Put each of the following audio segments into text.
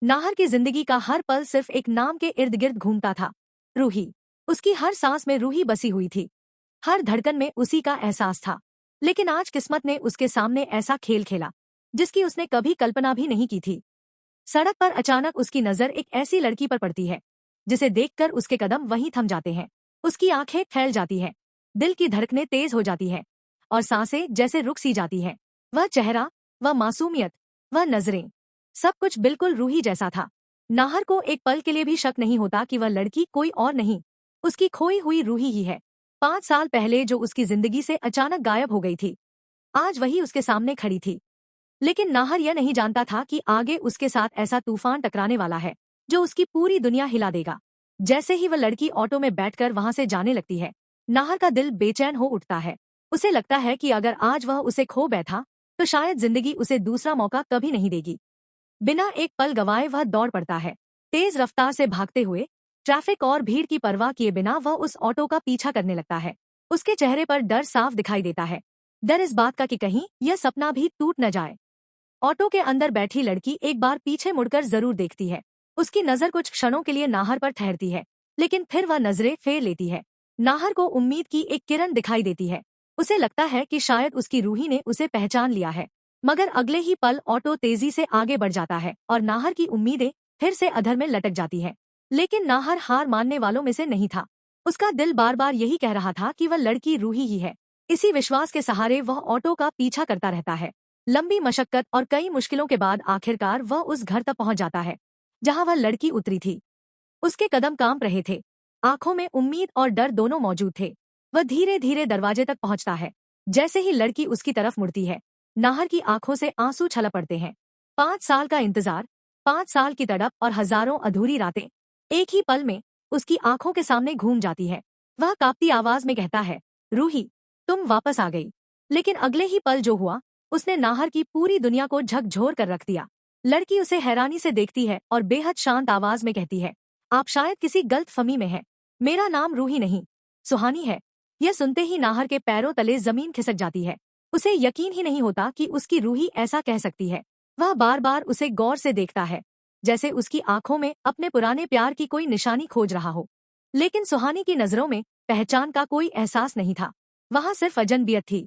नाहर की जिंदगी का हर पल सिर्फ एक नाम के इर्द गिर्द घूमता था, रूही। उसकी हर सांस में रूही बसी हुई थी, हर धड़कन में उसी का एहसास था। लेकिन आज किस्मत ने उसके सामने ऐसा खेल खेला जिसकी उसने कभी कल्पना भी नहीं की थी। सड़क पर अचानक उसकी नजर एक ऐसी लड़की पर पड़ती है जिसे देखकर उसके कदम वहीं थम जाते हैं। उसकी आंखें फैल जाती हैं, दिल की धड़कनें तेज हो जाती हैं और सांसें जैसे रुक सी जाती हैं। वह चेहरा, वह मासूमियत, वह नजरें, सब कुछ बिल्कुल रूही जैसा था। नाहर को एक पल के लिए भी शक नहीं होता कि वह लड़की कोई और नहीं, उसकी खोई हुई रूही ही है। 5 साल पहले जो उसकी जिंदगी से अचानक गायब हो गई थी, आज वही उसके सामने खड़ी थी। लेकिन नाहर यह नहीं जानता था कि आगे उसके साथ ऐसा तूफान टकराने वाला है जो उसकी पूरी दुनिया हिला देगा। जैसे ही वह लड़की ऑटो में बैठकर वहां से जाने लगती है, नाहर का दिल बेचैन हो उठता है। उसे लगता है कि अगर आज वह उसे खो बैठा तो शायद जिंदगी उसे दूसरा मौका कभी नहीं देगी। बिना एक पल गवाए वह दौड़ पड़ता है, तेज रफ्तार से भागते हुए। ट्रैफिक और भीड़ की परवाह किए बिना वह उस ऑटो का पीछा करने लगता है। उसके चेहरे पर डर साफ दिखाई देता है, डर इस बात का कि कहीं यह सपना भी टूट न जाए। ऑटो के अंदर बैठी लड़की एक बार पीछे मुड़कर जरूर देखती है। उसकी नजर कुछ क्षणों के लिए नाहर पर ठहरती है, लेकिन फिर वह नजरें फेर लेती है। नाहर को उम्मीद की एक किरण दिखाई देती है। उसे लगता है कि शायद उसकी रूही ने उसे पहचान लिया है। मगर अगले ही पल ऑटो तेजी से आगे बढ़ जाता है और नाहर की उम्मीदें फिर से अधर में लटक जाती है। लेकिन नाहर हार मानने वालों में से नहीं था। उसका दिल बार बार यही कह रहा था कि वह लड़की रूही ही है। इसी विश्वास के सहारे वह ऑटो का पीछा करता रहता है। लंबी मशक्कत और कई मुश्किलों के बाद आखिरकार वह उस घर तक पहुंच जाता है जहां वह लड़की उतरी थी। उसके कदम कांप रहे थे, आंखों में उम्मीद और डर दोनों मौजूद थे। वह धीरे धीरे दरवाजे तक पहुंचता है। जैसे ही लड़की उसकी तरफ मुड़ती है, नाहर की आंखों से आंसू छलक पड़ते हैं। 5 साल का इंतजार, 5 साल की तड़प और हजारों अधूरी रातें एक ही पल में उसकी आंखों के सामने घूम जाती है। वह कांपती आवाज में कहता है, रूही, तुम वापस आ गई। लेकिन अगले ही पल जो हुआ, उसने नाहर की पूरी दुनिया को झकझोर कर रख दिया। लड़की उसे हैरानी से देखती है और बेहद शांत आवाज में कहती है, आप शायद किसी गलतफहमी में हैं। मेरा नाम रूही नहीं, सुहानी है। यह सुनते ही नाहर के पैरों तले जमीन खिसक जाती है। उसे यकीन ही नहीं होता कि उसकी रूही ऐसा कह सकती है। वह बार बार उसे गौर से देखता है, जैसे उसकी आंखों में अपने पुराने प्यार की कोई निशानी खोज रहा हो। लेकिन सुहानी की नजरों में पहचान का कोई एहसास नहीं था, वहां सिर्फ अजनबियत थी।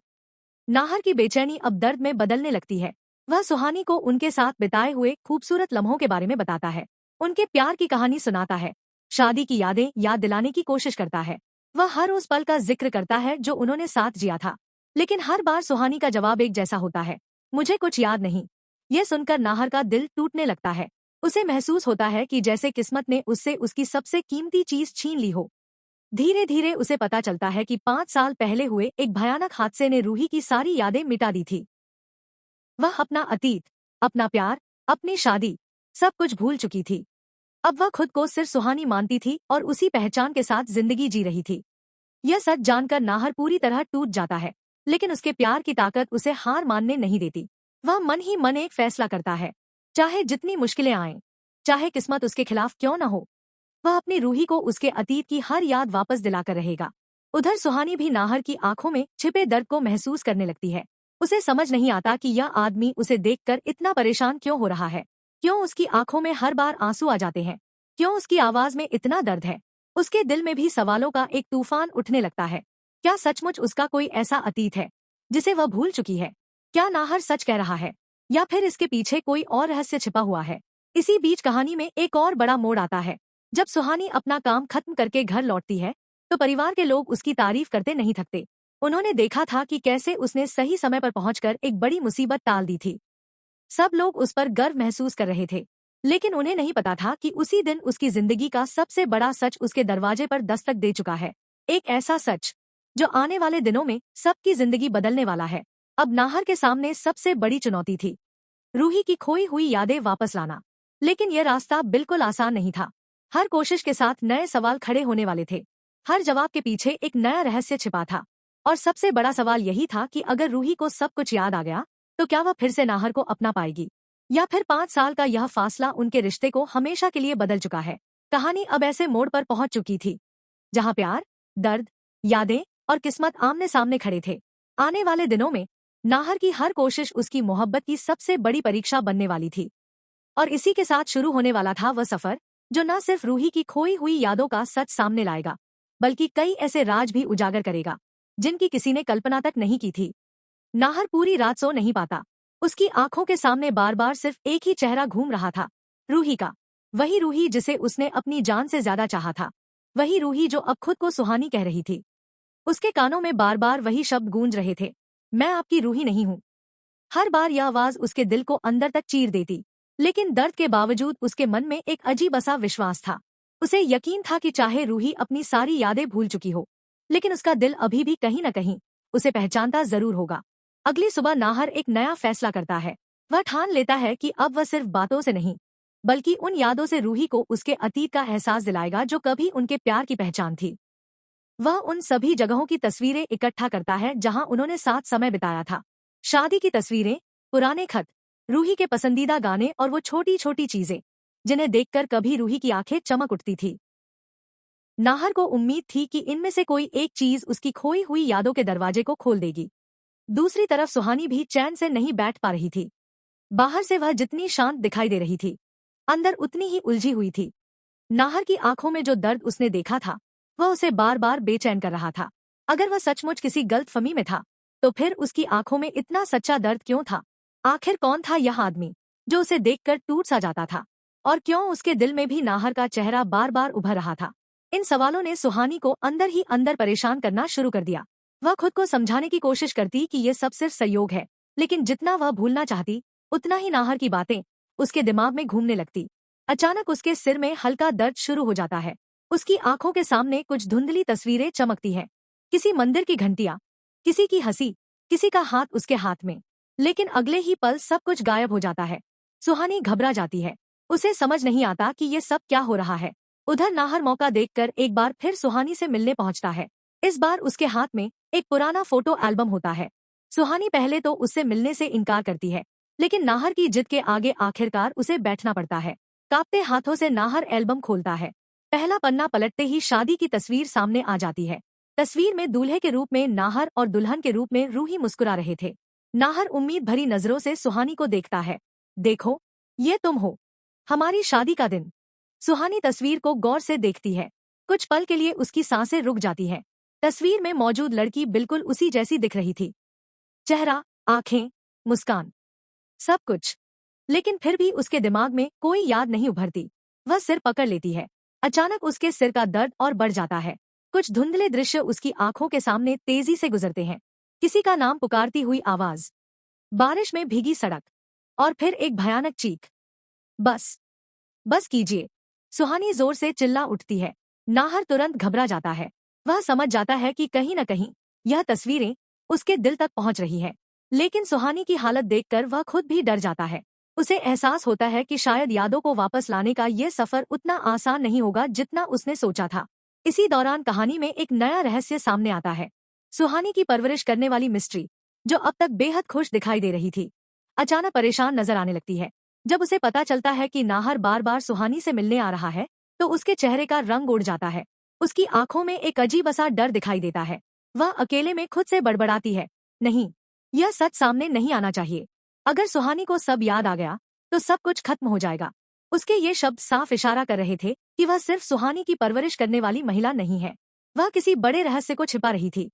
नाहर की बेचैनी अब दर्द में बदलने लगती है। वह सुहानी को उनके साथ बिताए हुए खूबसूरत लम्हों के बारे में बताता है, उनके प्यार की कहानी सुनाता है, शादी की यादें याद दिलाने की कोशिश करता है। वह हर उस पल का जिक्र करता है जो उन्होंने साथ जिया था। लेकिन हर बार सुहानी का जवाब एक जैसा होता है, मुझे कुछ याद नहीं। यह सुनकर नाहर का दिल टूटने लगता है। उसे महसूस होता है कि जैसे किस्मत ने उससे उसकी सबसे कीमती चीज छीन ली हो। धीरे धीरे उसे पता चलता है कि 5 साल पहले हुए एक भयानक हादसे ने रूही की सारी यादें मिटा दी थी। वह अपना अतीत, अपना प्यार, अपनी शादी, सब कुछ भूल चुकी थी। अब वह खुद को सिर्फ सुहानी मानती थी और उसी पहचान के साथ जिंदगी जी रही थी। यह सच जानकर नाहर पूरी तरह टूट जाता है, लेकिन उसके प्यार की ताकत उसे हार मानने नहीं देती। वह मन ही मन एक फैसला करता है, चाहे जितनी मुश्किलें आएं, चाहे किस्मत उसके खिलाफ क्यों न हो, वह अपनी रूही को उसके अतीत की हर याद वापस दिलाकर रहेगा। उधर सुहानी भी नाहर की आंखों में छिपे दर्द को महसूस करने लगती है। उसे समझ नहीं आता कि यह आदमी उसे देखकर इतना परेशान क्यों हो रहा है, क्यों उसकी आंखों में हर बार आंसू आ जाते हैं, क्यों उसकी आवाज में इतना दर्द है। उसके दिल में भी सवालों का एक तूफान उठने लगता है। क्या सचमुच उसका कोई ऐसा अतीत है जिसे वह भूल चुकी है? क्या नाहर सच कह रहा है, या फिर इसके पीछे कोई और रहस्य छिपा हुआ है? इसी बीच कहानी में एक और बड़ा मोड़ आता है। जब सुहानी अपना काम खत्म करके घर लौटती है, तो परिवार के लोग उसकी तारीफ करते नहीं थकते। उन्होंने देखा था कि कैसे उसने सही समय पर पहुंचकर एक बड़ी मुसीबत टाल दी थी। सब लोग उस पर गर्व महसूस कर रहे थे, लेकिन उन्हें नहीं पता था कि उसी दिन उसकी जिंदगी का सबसे बड़ा सच उसके दरवाजे पर दस्तक दे चुका है। एक ऐसा सच जो आने वाले दिनों में सबकी जिंदगी बदलने वाला है। अब नाहर के सामने सबसे बड़ी चुनौती थी रूही की खोई हुई यादें वापस लाना। लेकिन यह रास्ता बिल्कुल आसान नहीं था। हर कोशिश के साथ नए सवाल खड़े होने वाले थे। हर जवाब के पीछे एक नया रहस्य छिपा था। और सबसे बड़ा सवाल यही था कि अगर रूही को सब कुछ याद आ गया, तो क्या वह फिर से नाहर को अपना पाएगी, या फिर 5 साल का यह फासला उनके रिश्ते को हमेशा के लिए बदल चुका है। कहानी अब ऐसे मोड़ पर पहुंच चुकी थी जहां प्यार, दर्द, यादें और किस्मत आमने सामने खड़े थे। आने वाले दिनों में नाहर की हर कोशिश उसकी मोहब्बत की सबसे बड़ी परीक्षा बनने वाली थी। और इसी के साथ शुरू होने वाला था वह सफर जो न सिर्फ रूही की खोई हुई यादों का सच सामने लाएगा, बल्कि कई ऐसे राज भी उजागर करेगा जिनकी किसी ने कल्पना तक नहीं की थी। नाहर पूरी रात सो नहीं पाता। उसकी आंखों के सामने बार बार सिर्फ एक ही चेहरा घूम रहा था, रूही का। वही रूही जिसे उसने अपनी जान से ज्यादा चाहा था, वही रूही जो अब खुद को सुहानी कह रही थी। उसके कानों में बार बार वही शब्द गूंज रहे थे, मैं आपकी रूही नहीं हूँ। हर बार यह आवाज उसके दिल को अंदर तक चीर देती, लेकिन दर्द के बावजूद उसके मन में एक अजीब सा विश्वास था। उसे यकीन था कि चाहे रूही अपनी सारी यादें भूल चुकी हो, लेकिन उसका दिल अभी भी कहीं न कहीं उसे पहचानता जरूर होगा। अगली सुबह नाहर एक नया फैसला करता है। वह ठान लेता है कि अब वह सिर्फ बातों से नहीं, बल्कि उन यादों से रूही को उसके अतीत का एहसास दिलाएगा जो कभी उनके प्यार की पहचान थी। वह उन सभी जगहों की तस्वीरें इकट्ठा करता है जहां उन्होंने साथ समय बिताया था। शादी की तस्वीरें, पुराने खत, रूही के पसंदीदा गाने और वो छोटी छोटी चीजें जिन्हें देखकर कभी रूही की आंखें चमक उठती थी। नाहर को उम्मीद थी कि इनमें से कोई एक चीज उसकी खोई हुई यादों के दरवाजे को खोल देगी। दूसरी तरफ सुहानी भी चैन से नहीं बैठ पा रही थी। बाहर से वह जितनी शांत दिखाई दे रही थी, अंदर उतनी ही उलझी हुई थी। नाहर की आंखों में जो दर्द उसने देखा था, वह उसे बार बार बेचैन कर रहा था। अगर वह सचमुच किसी गलतफहमी में था, तो फिर उसकी आंखों में इतना सच्चा दर्द क्यों था? आखिर कौन था यह आदमी जो उसे देखकर टूट सा जाता था? और क्यों उसके दिल में भी नाहर का चेहरा बार बार उभर रहा था? इन सवालों ने सुहानी को अंदर ही अंदर परेशान करना शुरू कर दिया। वह खुद को समझाने की कोशिश करती कि ये सब सिर्फ संयोग है, लेकिन जितना वह भूलना चाहती, उतना ही नाहर की बातें उसके दिमाग में घूमने लगती। अचानक उसके सिर में हल्का दर्द शुरू हो जाता है। उसकी आंखों के सामने कुछ धुंधली तस्वीरें चमकती हैं। किसी मंदिर की घंटियां, किसी की हंसी, किसी का हाथ उसके हाथ में। लेकिन अगले ही पल सब कुछ गायब हो जाता है। सुहानी घबरा जाती है। उसे समझ नहीं आता कि ये सब क्या हो रहा है। उधर नाहर मौका देखकर एक बार फिर सुहानी से मिलने पहुंचता है। इस बार उसके हाथ में एक पुराना फोटो एल्बम होता है। सुहानी पहले तो उससे मिलने से इनकार करती है, लेकिन नाहर की जिद के आगे आखिरकार उसे बैठना पड़ता है। कांपते हाथों से नाहर एल्बम खोलता है। पहला पन्ना पलटते ही शादी की तस्वीर सामने आ जाती है। तस्वीर में दूल्हे के रूप में नाहर और दुल्हन के रूप में रूही मुस्कुरा रहे थे। नाहर उम्मीद भरी नजरों से सुहानी को देखता है। देखो, ये तुम हो, हमारी शादी का दिन। सुहानी तस्वीर को गौर से देखती है। कुछ पल के लिए उसकी सांसें रुक जाती हैं। तस्वीर में मौजूद लड़की बिल्कुल उसी जैसी दिख रही थी। चेहरा, आंखें, मुस्कान, सब कुछ। लेकिन फिर भी उसके दिमाग में कोई याद नहीं उभरती। वह सिर पकड़ लेती है। अचानक उसके सिर का दर्द और बढ़ जाता है। कुछ धुंधले दृश्य उसकी आंखों के सामने तेजी से गुजरते हैं। किसी का नाम पुकारती हुई आवाज, बारिश में भीगी सड़क, और फिर एक भयानक चीख, बस, बस कीजिए। सुहानी जोर से चिल्ला उठती है। नाहर तुरंत घबरा जाता है। वह समझ जाता है कि कहीं न कहीं यह तस्वीरें उसके दिल तक पहुंच रही है। लेकिन सुहानी की हालत देखकर वह खुद भी डर जाता है। उसे एहसास होता है कि शायद यादों को वापस लाने का ये सफर उतना आसान नहीं होगा जितना उसने सोचा था। इसी दौरान कहानी में एक नया रहस्य सामने आता है। सुहानी की परवरिश करने वाली मिस्ट्री, जो अब तक बेहद खुश दिखाई दे रही थी, अचानक परेशान नजर आने लगती है। जब उसे पता चलता है कि नाहर बार बार सुहानी से मिलने आ रहा है, तो उसके चेहरे का रंग उड़ जाता है। उसकी आंखों में एक अजीब सा डर दिखाई देता है। वह अकेले में खुद से बड़बड़ाती है, नहीं, यह सच सामने नहीं आना चाहिए। अगर सुहानी को सब याद आ गया, तो सब कुछ खत्म हो जाएगा। उसके ये शब्द साफ इशारा कर रहे थे कि वह सिर्फ सुहानी की परवरिश करने वाली महिला नहीं है, वह किसी बड़े रहस्य को छिपा रही थी।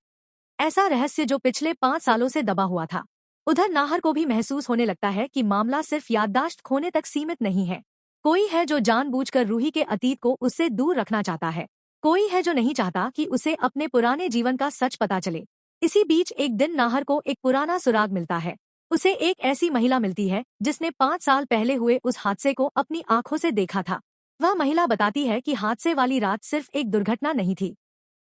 ऐसा रहस्य जो पिछले 5 सालों से दबा हुआ था। उधर नाहर को भी महसूस होने लगता है कि मामला सिर्फ याददाश्त खोने तक सीमित नहीं है। कोई है जो जानबूझकर रूही के अतीत को उससे दूर रखना चाहता है। कोई है जो नहीं चाहता कि उसे अपने पुराने जीवन का सच पता चले। इसी बीच एक दिन नाहर को एक पुराना सुराग मिलता है। उसे एक ऐसी महिला मिलती है जिसने 5 साल पहले हुए उस हादसे को अपनी आंखों से देखा था। वह महिला बताती है कि हादसे वाली रात सिर्फ एक दुर्घटना नहीं थी,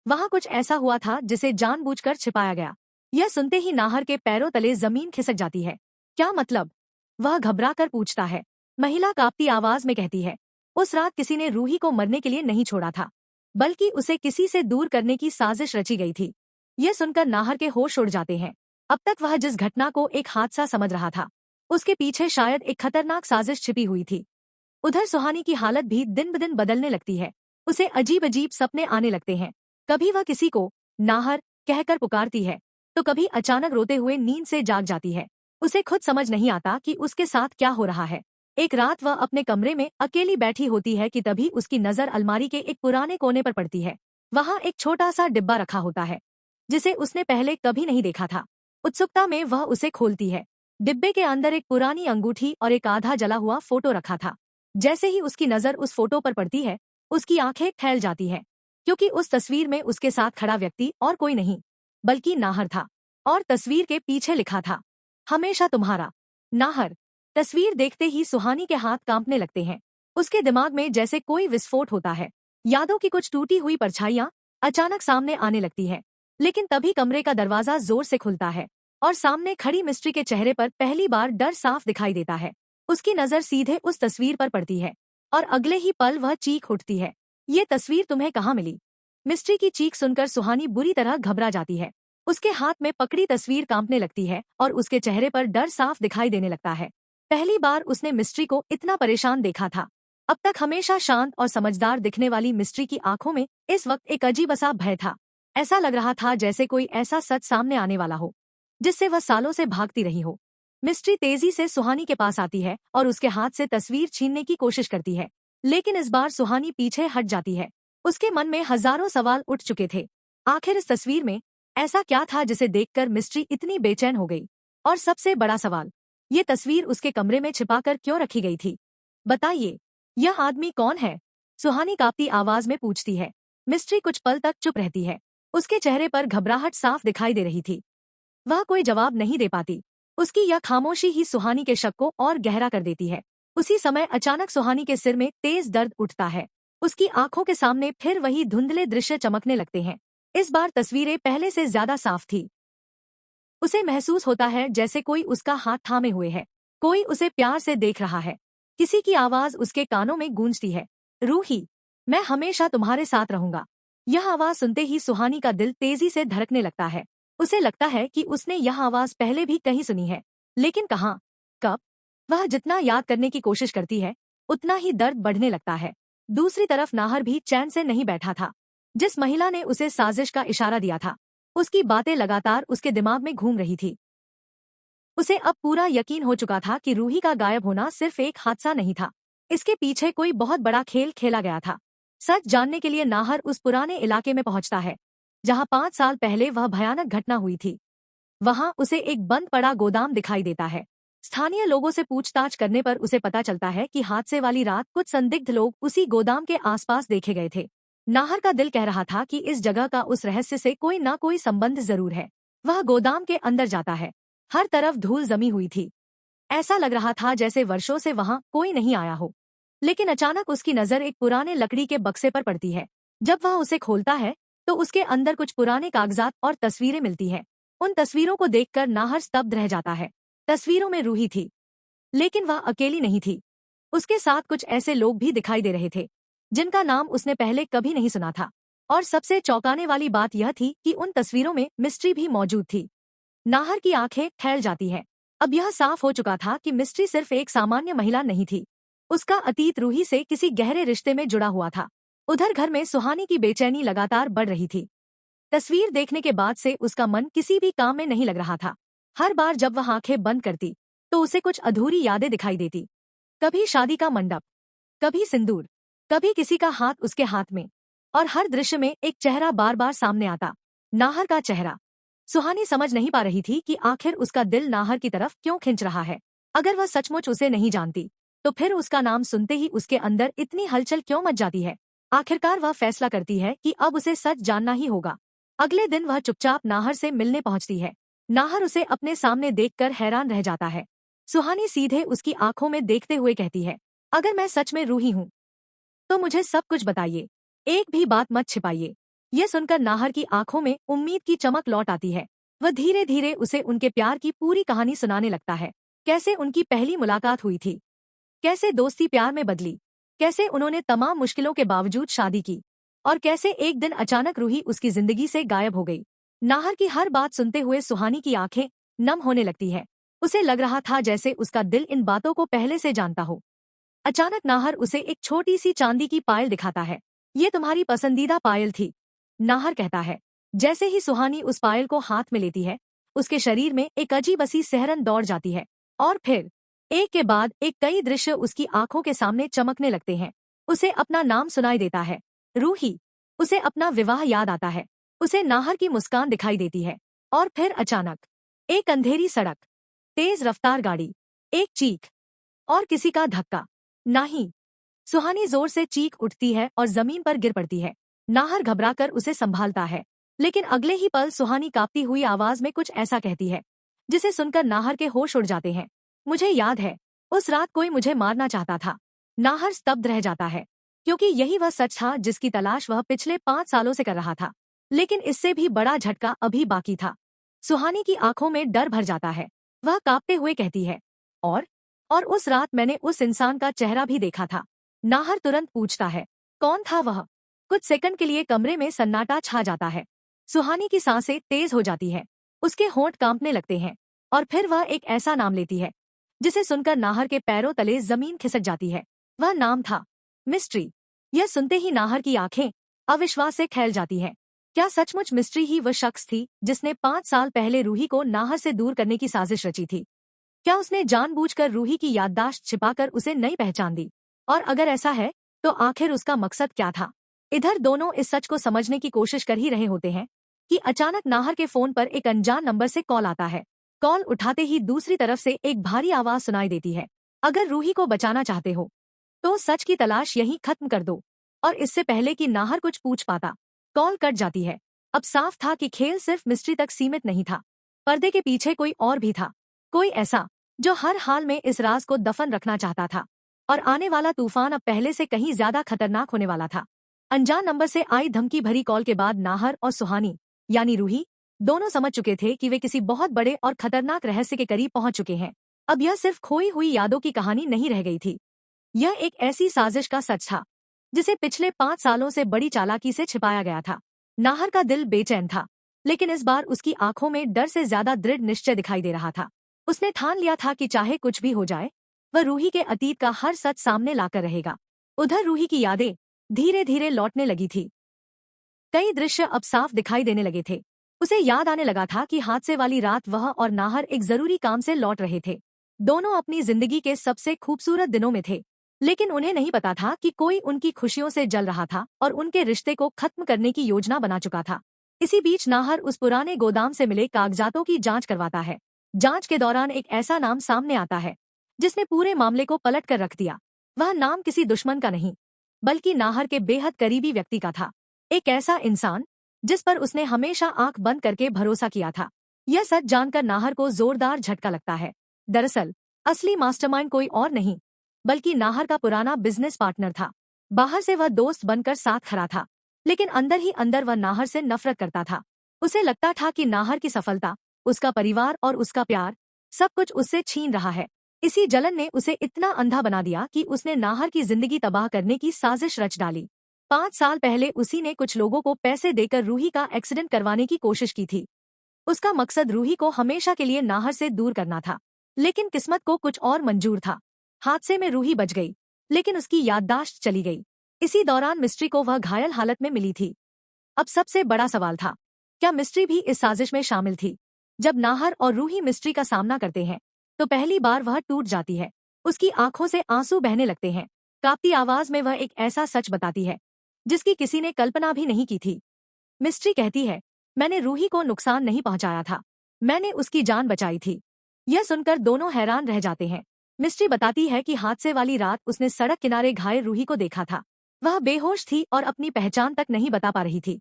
वहाँ कुछ ऐसा हुआ था जिसे जानबूझकर छिपाया गया। यह सुनते ही नाहर के पैरों तले जमीन खिसक जाती है। क्या मतलब? वह घबराकर पूछता है। महिला कांपती आवाज में कहती है, उस रात किसी ने रूही को मरने के लिए नहीं छोड़ा था, बल्कि उसे किसी से दूर करने की साजिश रची गई थी। यह सुनकर नाहर के होश उड़ जाते हैं। अब तक वह जिस घटना को एक हादसा समझ रहा था, उसके पीछे शायद एक खतरनाक साजिश छिपी हुई थी। उधर सुहानी की हालत भी दिन ब दिन बदलने लगती है। उसे अजीब अजीब सपने आने लगते हैं। कभी वह किसी को नाहर कहकर पुकारती है, तो कभी अचानक रोते हुए नींद से जाग जाती है। उसे खुद समझ नहीं आता कि उसके साथ क्या हो रहा है। एक रात वह अपने कमरे में अकेली बैठी होती है कि तभी उसकी नजर अलमारी के एक पुराने कोने पर पड़ती है। वहाँ एक छोटा सा डिब्बा रखा होता है जिसे उसने पहले कभी नहीं देखा था। उत्सुकता में वह उसे खोलती है। डिब्बे के अंदर एक पुरानी अंगूठी और एक आधा जला हुआ फोटो रखा था। जैसे ही उसकी नजर उस फोटो पर पड़ती है, उसकी आंखें फैल जाती हैं, क्योंकि उस तस्वीर में उसके साथ खड़ा व्यक्ति और कोई नहीं बल्कि नाहर था। और तस्वीर के पीछे लिखा था, हमेशा तुम्हारा नाहर। तस्वीर देखते ही सुहानी के हाथ कांपने लगते हैं। उसके दिमाग में जैसे कोई विस्फोट होता है। यादों की कुछ टूटी हुई परछाइयां अचानक सामने आने लगती है। लेकिन तभी कमरे का दरवाजा जोर से खुलता है और सामने खड़ी मिस्ट्री के चेहरे पर पहली बार डर साफ दिखाई देता है। उसकी नजर सीधे उस तस्वीर पर पड़ती है और अगले ही पल वह चीख उठती है, ये तस्वीर तुम्हें कहाँ मिली? मिस्ट्री की चीख सुनकर सुहानी बुरी तरह घबरा जाती है। उसके हाथ में पकड़ी तस्वीर कांपने लगती है और उसके चेहरे पर डर साफ दिखाई देने लगता है। पहली बार उसने मिस्ट्री को इतना परेशान देखा था। अब तक हमेशा शांत और समझदार दिखने वाली मिस्ट्री की आंखों में इस वक्त एक अजीब सा भय था। ऐसा लग रहा था जैसे कोई ऐसा सच सामने आने वाला हो जिससे वह सालों से भागती रही हो। मिस्ट्री तेजी से सुहानी के पास आती है और उसके हाथ से तस्वीर छीनने की कोशिश करती है, लेकिन इस बार सुहानी पीछे हट जाती है। उसके मन में हजारों सवाल उठ चुके थे। आखिर इस तस्वीर में ऐसा क्या था जिसे देखकर मिस्ट्री इतनी बेचैन हो गई? और सबसे बड़ा सवाल, ये तस्वीर उसके कमरे में छिपाकर क्यों रखी गई थी? बताइए, यह आदमी कौन है? सुहानी कांपती आवाज में पूछती है। मिस्ट्री कुछ पल तक चुप रहती है। उसके चेहरे पर घबराहट साफ दिखाई दे रही थी। वह कोई जवाब नहीं दे पाती। उसकी यह खामोशी ही सुहानी के शक को और गहरा कर देती है। उसी समय अचानक सुहानी के सिर में तेज दर्द उठता है। उसकी आंखों के सामने फिर वही धुंधले दृश्य चमकने लगते हैं। इस बार तस्वीरें पहले से ज्यादा साफ थी। उसे महसूस होता है जैसे कोई उसका हाथ थामे हुए है, कोई उसे प्यार से देख रहा है। किसी की आवाज उसके कानों में गूंजती है, रूही, मैं हमेशा तुम्हारे साथ रहूंगा। यह आवाज सुनते ही सुहानी का दिल तेजी से धड़कने लगता है। उसे लगता है कि उसने यह आवाज पहले भी कहीं सुनी है, लेकिन कहाँ, कब? वह जितना याद करने की कोशिश करती है, उतना ही दर्द बढ़ने लगता है। दूसरी तरफ नाहर भी चैन से नहीं बैठा था। जिस महिला ने उसे साजिश का इशारा दिया था, उसकी बातें लगातार उसके दिमाग में घूम रही थी। उसे अब पूरा यकीन हो चुका था कि रूही का गायब होना सिर्फ एक हादसा नहीं था। इसके पीछे कोई बहुत बड़ा खेल खेला गया था। सच जानने के लिए नाहर उस पुराने इलाके में पहुंचता है जहां 5 साल पहले वह भयानक घटना हुई थी। वहां उसे एक बंद पड़ा गोदाम दिखाई देता है। स्थानीय लोगों से पूछताछ करने पर उसे पता चलता है कि हादसे वाली रात कुछ संदिग्ध लोग उसी गोदाम के आसपास देखे गए थे। नाहर का दिल कह रहा था कि इस जगह का उस रहस्य से कोई ना कोई संबंध जरूर है। वह गोदाम के अंदर जाता है। हर तरफ धूल जमी हुई थी। ऐसा लग रहा था जैसे वर्षों से वहां कोई नहीं आया हो। लेकिन अचानक उसकी नजर एक पुराने लकड़ी के बक्से पर पड़ती है। जब वह उसे खोलता है तो उसके अंदर कुछ पुराने कागजात और तस्वीरें मिलती हैं। उन तस्वीरों को देखकर नाहर स्तब्ध रह जाता है। तस्वीरों में रूही थी, लेकिन वह अकेली नहीं थी। उसके साथ कुछ ऐसे लोग भी दिखाई दे रहे थे जिनका नाम उसने पहले कभी नहीं सुना था। और सबसे चौंकाने वाली बात यह थी कि उन तस्वीरों में मिस्ट्री भी मौजूद थी। नाहर की आंखें फैल जाती हैं। अब यह साफ हो चुका था कि मिस्ट्री सिर्फ एक सामान्य महिला नहीं थी। उसका अतीत रूही से किसी गहरे रिश्ते में जुड़ा हुआ था। उधर घर में सुहानी की बेचैनी लगातार बढ़ रही थी। तस्वीर देखने के बाद से उसका मन किसी भी काम में नहीं लग रहा था। हर बार जब वह आंखें बंद करती तो उसे कुछ अधूरी यादें दिखाई देती। कभी शादी का मंडप, कभी सिंदूर, कभी किसी का हाथ उसके हाथ में, और हर दृश्य में एक चेहरा बार बार सामने आता, नाहर का चेहरा। सुहानी समझ नहीं पा रही थी कि आखिर उसका दिल नाहर की तरफ क्यों खिंच रहा है। अगर वह सचमुच उसे नहीं जानती तो फिर उसका नाम सुनते ही उसके अंदर इतनी हलचल क्यों मच जाती है। आखिरकार वह फैसला करती है कि अब उसे सच जानना ही होगा। अगले दिन वह चुपचाप नाहर से मिलने पहुंचती है। नाहर उसे अपने सामने देखकर हैरान रह जाता है। सुहानी सीधे उसकी आंखों में देखते हुए कहती है, अगर मैं सच में रूही हूँ तो मुझे सब कुछ बताइए, एक भी बात मत छिपाइए। यह सुनकर नाहर की आंखों में उम्मीद की चमक लौट आती है। वह धीरे धीरे उसे उनके प्यार की पूरी कहानी सुनाने लगता है। कैसे उनकी पहली मुलाकात हुई थी, कैसे दोस्ती प्यार में बदली, कैसे उन्होंने तमाम मुश्किलों के बावजूद शादी की, और कैसे एक दिन अचानक रूही उसकी जिंदगी से गायब हो गई। नाहर की हर बात सुनते हुए सुहानी की आंखें नम होने लगती है। उसे लग रहा था जैसे उसका दिल इन बातों को पहले से जानता हो। अचानक नाहर उसे एक छोटी सी चांदी की पायल दिखाता है। ये तुम्हारी पसंदीदा पायल थी, नाहर कहता है। जैसे ही सुहानी उस पायल को हाथ में लेती है, उसके शरीर में एक अजीब सी सिहरन दौड़ जाती है। और फिर एक के बाद एक कई दृश्य उसकी आंखों के सामने चमकने लगते हैं। उसे अपना नाम सुनाई देता है, रूही। उसे अपना विवाह याद आता है। उसे नाहर की मुस्कान दिखाई देती है। और फिर अचानक एक अंधेरी सड़क, तेज रफ्तार गाड़ी, एक चीख और किसी का धक्का। नहीं। सुहानी जोर से चीख उठती है और जमीन पर गिर पड़ती है। नाहर घबराकर उसे संभालता है, लेकिन अगले ही पल सुहानी कांपती हुई आवाज में कुछ ऐसा कहती है जिसे सुनकर नाहर के होश उड़ जाते हैं। मुझे याद है, उस रात कोई मुझे मारना चाहता था। नाहर स्तब्ध रह जाता है, क्योंकि यही वह सच था जिसकी तलाश वह पिछले 5 सालों से कर रहा था। लेकिन इससे भी बड़ा झटका अभी बाकी था। सुहानी की आंखों में डर भर जाता है। वह कांपते हुए कहती है, और उस रात मैंने उस इंसान का चेहरा भी देखा था। नाहर तुरंत पूछता है, कौन था वह? कुछ सेकंड के लिए कमरे में सन्नाटा छा जाता है। सुहानी की सांसें तेज हो जाती है, उसके होंठ कांपने लगते हैं, और फिर वह एक ऐसा नाम लेती है जिसे सुनकर नाहर के पैरों तले जमीन खिसक जाती है। वह नाम था मिस्ट्री। यह सुनते ही नाहर की आंखें अविश्वास से फैल जाती हैं। क्या सचमुच मिस्ट्री ही वह शख्स थी जिसने 5 साल पहले रूही को नाहर से दूर करने की साजिश रची थी? क्या उसने जानबूझकर रूही की याददाश्त छिपाकर उसे नई पहचान दी? और अगर ऐसा है, तो आखिर उसका मकसद क्या था? इधर दोनों इस सच को समझने की कोशिश कर ही रहे होते हैं कि अचानक नाहर के फोन पर एक अनजान नंबर से कॉल आता है। कॉल उठाते ही दूसरी तरफ से एक भारी आवाज सुनाई देती है, अगर रूही को बचाना चाहते हो तो सच की तलाश यहीं खत्म कर दो। और इससे पहले कि नाहर कुछ पूछ पाता, कॉल कट जाती है। अब साफ था कि खेल सिर्फ मिस्ट्री तक सीमित नहीं था। पर्दे के पीछे कोई और भी था, कोई ऐसा जो हर हाल में इस राज को दफन रखना चाहता था। और आने वाला तूफान अब पहले से कहीं ज्यादा खतरनाक होने वाला था। अनजान नंबर से आई धमकी भरी कॉल के बाद नाहर और सुहानी, यानी रूही, दोनों समझ चुके थे कि वे किसी बहुत बड़े और खतरनाक रहस्य के करीब पहुंच चुके हैं। अब यह सिर्फ खोई हुई यादों की कहानी नहीं रह गई थी। यह एक ऐसी साजिश का सच था जिसे पिछले 5 सालों से बड़ी चालाकी से छिपाया गया था। नाहर का दिल बेचैन था, लेकिन इस बार उसकी आंखों में डर से ज्यादा दृढ़ निश्चय दिखाई दे रहा था। उसने ठान लिया था कि चाहे कुछ भी हो जाए, वह रूही के अतीत का हर सच सामने लाकर रहेगा। उधर रूही की यादें धीरे धीरे लौटने लगी थी। कई दृश्य अब साफ दिखाई देने लगे थे। उसे याद आने लगा था कि हादसे वाली रात वह और नाहर एक जरूरी काम से लौट रहे थे। दोनों अपनी जिंदगी के सबसे खूबसूरत दिनों में थे, लेकिन उन्हें नहीं पता था कि कोई उनकी खुशियों से जल रहा था और उनके रिश्ते को खत्म करने की योजना बना चुका था। इसी बीच नाहर उस पुराने गोदाम से मिले कागजातों की जांच करवाता है। जांच के दौरान एक ऐसा नाम सामने आता है जिसने पूरे मामले को पलट कर रख दिया। वह नाम किसी दुश्मन का नहीं, बल्कि नाहर के बेहद करीबी व्यक्ति का था। एक ऐसा इंसान जिस पर उसने हमेशा आंख बंद करके भरोसा किया था। यह सच जानकर नाहर को जोरदार झटका लगता है। दरअसल असली मास्टरमाइंड कोई और नहीं, बल्कि नाहर का पुराना बिजनेस पार्टनर था। बाहर से वह दोस्त बनकर साथ खड़ा था, लेकिन अंदर ही अंदर वह नाहर से नफरत करता था। उसे लगता था कि नाहर की सफलता, उसका परिवार और उसका प्यार, सब कुछ उससे छीन रहा है। इसी जलन ने उसे इतना अंधा बना दिया कि उसने नाहर की जिंदगी तबाह करने की साजिश रच डाली। 5 साल पहले उसी ने कुछ लोगों को पैसे देकर रूही का एक्सीडेंट करवाने की कोशिश की थी। उसका मकसद रूही को हमेशा के लिए नाहर से दूर करना था, लेकिन किस्मत को कुछ और मंजूर था। हादसे में रूही बच गई, लेकिन उसकी याददाश्त चली गई। इसी दौरान मिस्ट्री को वह घायल हालत में मिली थी। अब सबसे बड़ा सवाल था, क्या मिस्ट्री भी इस साजिश में शामिल थी? जब नाहर और रूही मिस्ट्री का सामना करते हैं, तो पहली बार वह टूट जाती है। उसकी आंखों से आंसू बहने लगते हैं। कांपती आवाज में वह एक ऐसा सच बताती है जिसकी किसी ने कल्पना भी नहीं की थी। मिस्ट्री कहती है, मैंने रूही को नुकसान नहीं पहुंचाया था, मैंने उसकी जान बचाई थी। यह सुनकर दोनों हैरान रह जाते हैं। मिस्ट्री बताती है कि हादसे वाली रात उसने सड़क किनारे घायल रूही को देखा था। वह बेहोश थी और अपनी पहचान तक नहीं बता पा रही थी।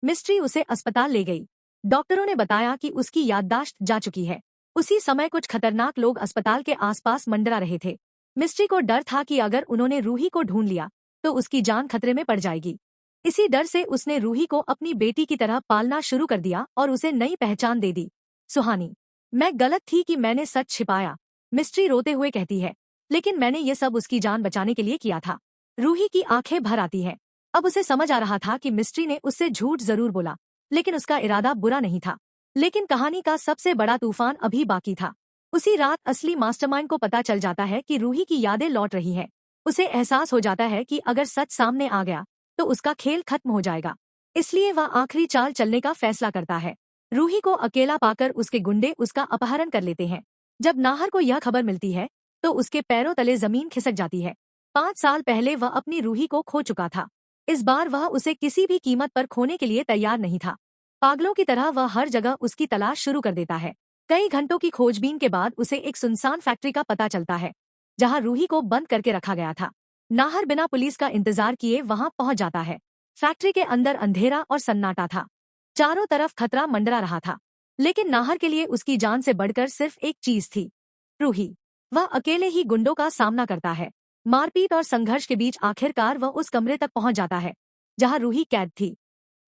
मिस्ट्री उसे अस्पताल ले गई। डॉक्टरों ने बताया कि उसकी याददाश्त जा चुकी है। उसी समय कुछ खतरनाक लोग अस्पताल के आसपास मंडरा रहे थे। मिस्ट्री को डर था कि अगर उन्होंने रूही को ढूंढ लिया तो उसकी जान खतरे में पड़ जाएगी। इसी डर से उसने रूही को अपनी बेटी की तरह पालना शुरू कर दिया और उसे नई पहचान दे दी। सुहानी, मैं गलत थी कि मैंने सच छिपाया, मिस्ट्री रोते हुए कहती है, लेकिन मैंने ये सब उसकी जान बचाने के लिए किया था। रूही की आंखें भर आती हैं। अब उसे समझ आ रहा था कि मिस्ट्री ने उससे झूठ जरूर बोला, लेकिन उसका इरादा बुरा नहीं था। लेकिन कहानी का सबसे बड़ा तूफान अभी बाकी था। उसी रात असली मास्टरमाइंड को पता चल जाता है कि रूही की यादें लौट रही हैं। उसे एहसास हो जाता है कि अगर सच सामने आ गया तो उसका खेल खत्म हो जाएगा। इसलिए वह आखिरी चाल चलने का फैसला करता है। रूही को अकेला पाकर उसके गुंडे उसका अपहरण कर लेते हैं। जब नाहर को यह खबर मिलती है तो उसके पैरों तले जमीन खिसक जाती है। 5 साल पहले वह अपनी रूही को खो चुका था। इस बार वह उसे किसी भी कीमत पर खोने के लिए तैयार नहीं था। पागलों की तरह वह हर जगह उसकी तलाश शुरू कर देता है। कई घंटों की खोजबीन के बाद उसे एक सुनसान फैक्ट्री का पता चलता है, जहां रूही को बंद करके रखा गया था। नाहर बिना पुलिस का इंतजार किए वहां पहुंच जाता है। फैक्ट्री के अंदर अंधेरा और सन्नाटा था। चारों तरफ खतरा मंडरा रहा था, लेकिन नाहर के लिए उसकी जान से बढ़कर सिर्फ एक चीज थी, रूही। वह अकेले ही गुंडों का सामना करता है। मारपीट और संघर्ष के बीच आखिरकार वह उस कमरे तक पहुंच जाता है जहां रूही कैद थी।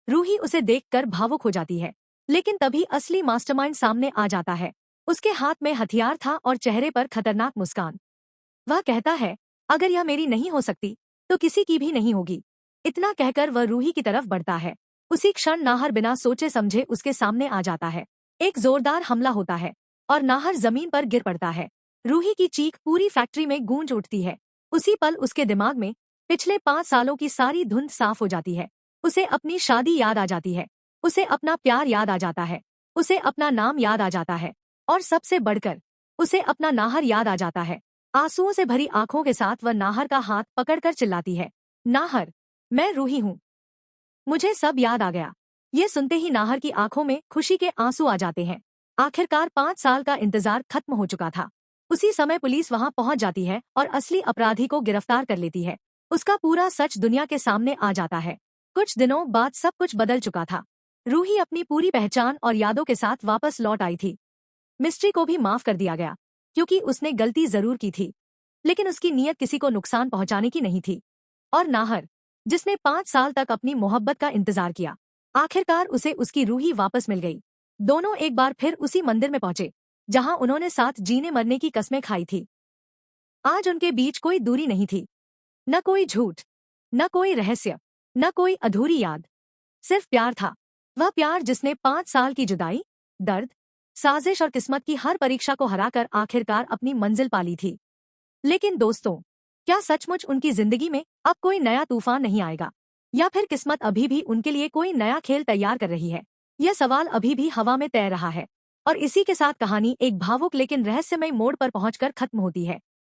रूही उसे देखकर भावुक हो जाती है, लेकिन तभी असली मास्टरमाइंड सामने आ जाता है। उसके हाथ में हथियार था और चेहरे पर खतरनाक मुस्कान। वह कहता है, अगर यह मेरी नहीं हो सकती तो किसी की भी नहीं होगी। इतना कहकर वह रूही की तरफ बढ़ता है। उसी क्षण नाहर बिना सोचे समझे उसके सामने आ जाता है। एक जोरदार हमला होता है और नाहर जमीन पर गिर पड़ता है। रूही की चीख पूरी फैक्ट्री में गूंज उठती है। उसी पल उसके दिमाग में पिछले 5 सालों की सारी धुंध साफ हो जाती है। उसे अपनी शादी याद आ जाती है, उसे अपना प्यार याद आ जाता है, उसे अपना नाम याद आ जाता है, और सबसे बढ़कर उसे अपना नाहर याद आ जाता है। आंसुओं से भरी आंखों के साथ वह नाहर का हाथ पकड़कर चिल्लाती है, नाहर, मैं रूही हूँ, मुझे सब याद आ गया। ये सुनते ही नाहर की आंखों में खुशी के आंसू आ जाते हैं। आखिरकार 5 साल का इंतजार खत्म हो चुका था। उसी समय पुलिस वहां पहुंच जाती है और असली अपराधी को गिरफ्तार कर लेती है। उसका पूरा सच दुनिया के सामने आ जाता है। कुछ दिनों बाद सब कुछ बदल चुका था। रूही अपनी पूरी पहचान और यादों के साथ वापस लौट आई थी। मिस्ट्री को भी माफ कर दिया गया, क्योंकि उसने गलती जरूर की थी, लेकिन उसकी नीयत किसी को नुकसान पहुंचाने की नहीं थी। और नाहर, जिसने 5 साल तक अपनी मोहब्बत का इंतजार किया, आखिरकार उसे उसकी रूही वापस मिल गई। दोनों एक बार फिर उसी मंदिर में पहुंचे जहां उन्होंने साथ जीने मरने की कस्में खाई थी। आज उनके बीच कोई दूरी नहीं थी, न कोई झूठ, न कोई रहस्य, न कोई अधूरी याद, सिर्फ प्यार था। वह प्यार जिसने 5 साल की जुदाई, दर्द, साजिश और किस्मत की हर परीक्षा को हराकर आखिरकार अपनी मंजिल पाली थी। लेकिन दोस्तों, क्या सचमुच उनकी जिंदगी में अब कोई नया तूफान नहीं आएगा, या फिर किस्मत अभी भी उनके लिए कोई नया खेल तैयार कर रही है? यह सवाल अभी भी हवा में तैर रहा है। और इसी के साथ कहानी एक भावुक लेकिन रहस्यमय मोड़ पर पहुंचकर खत्म होती है।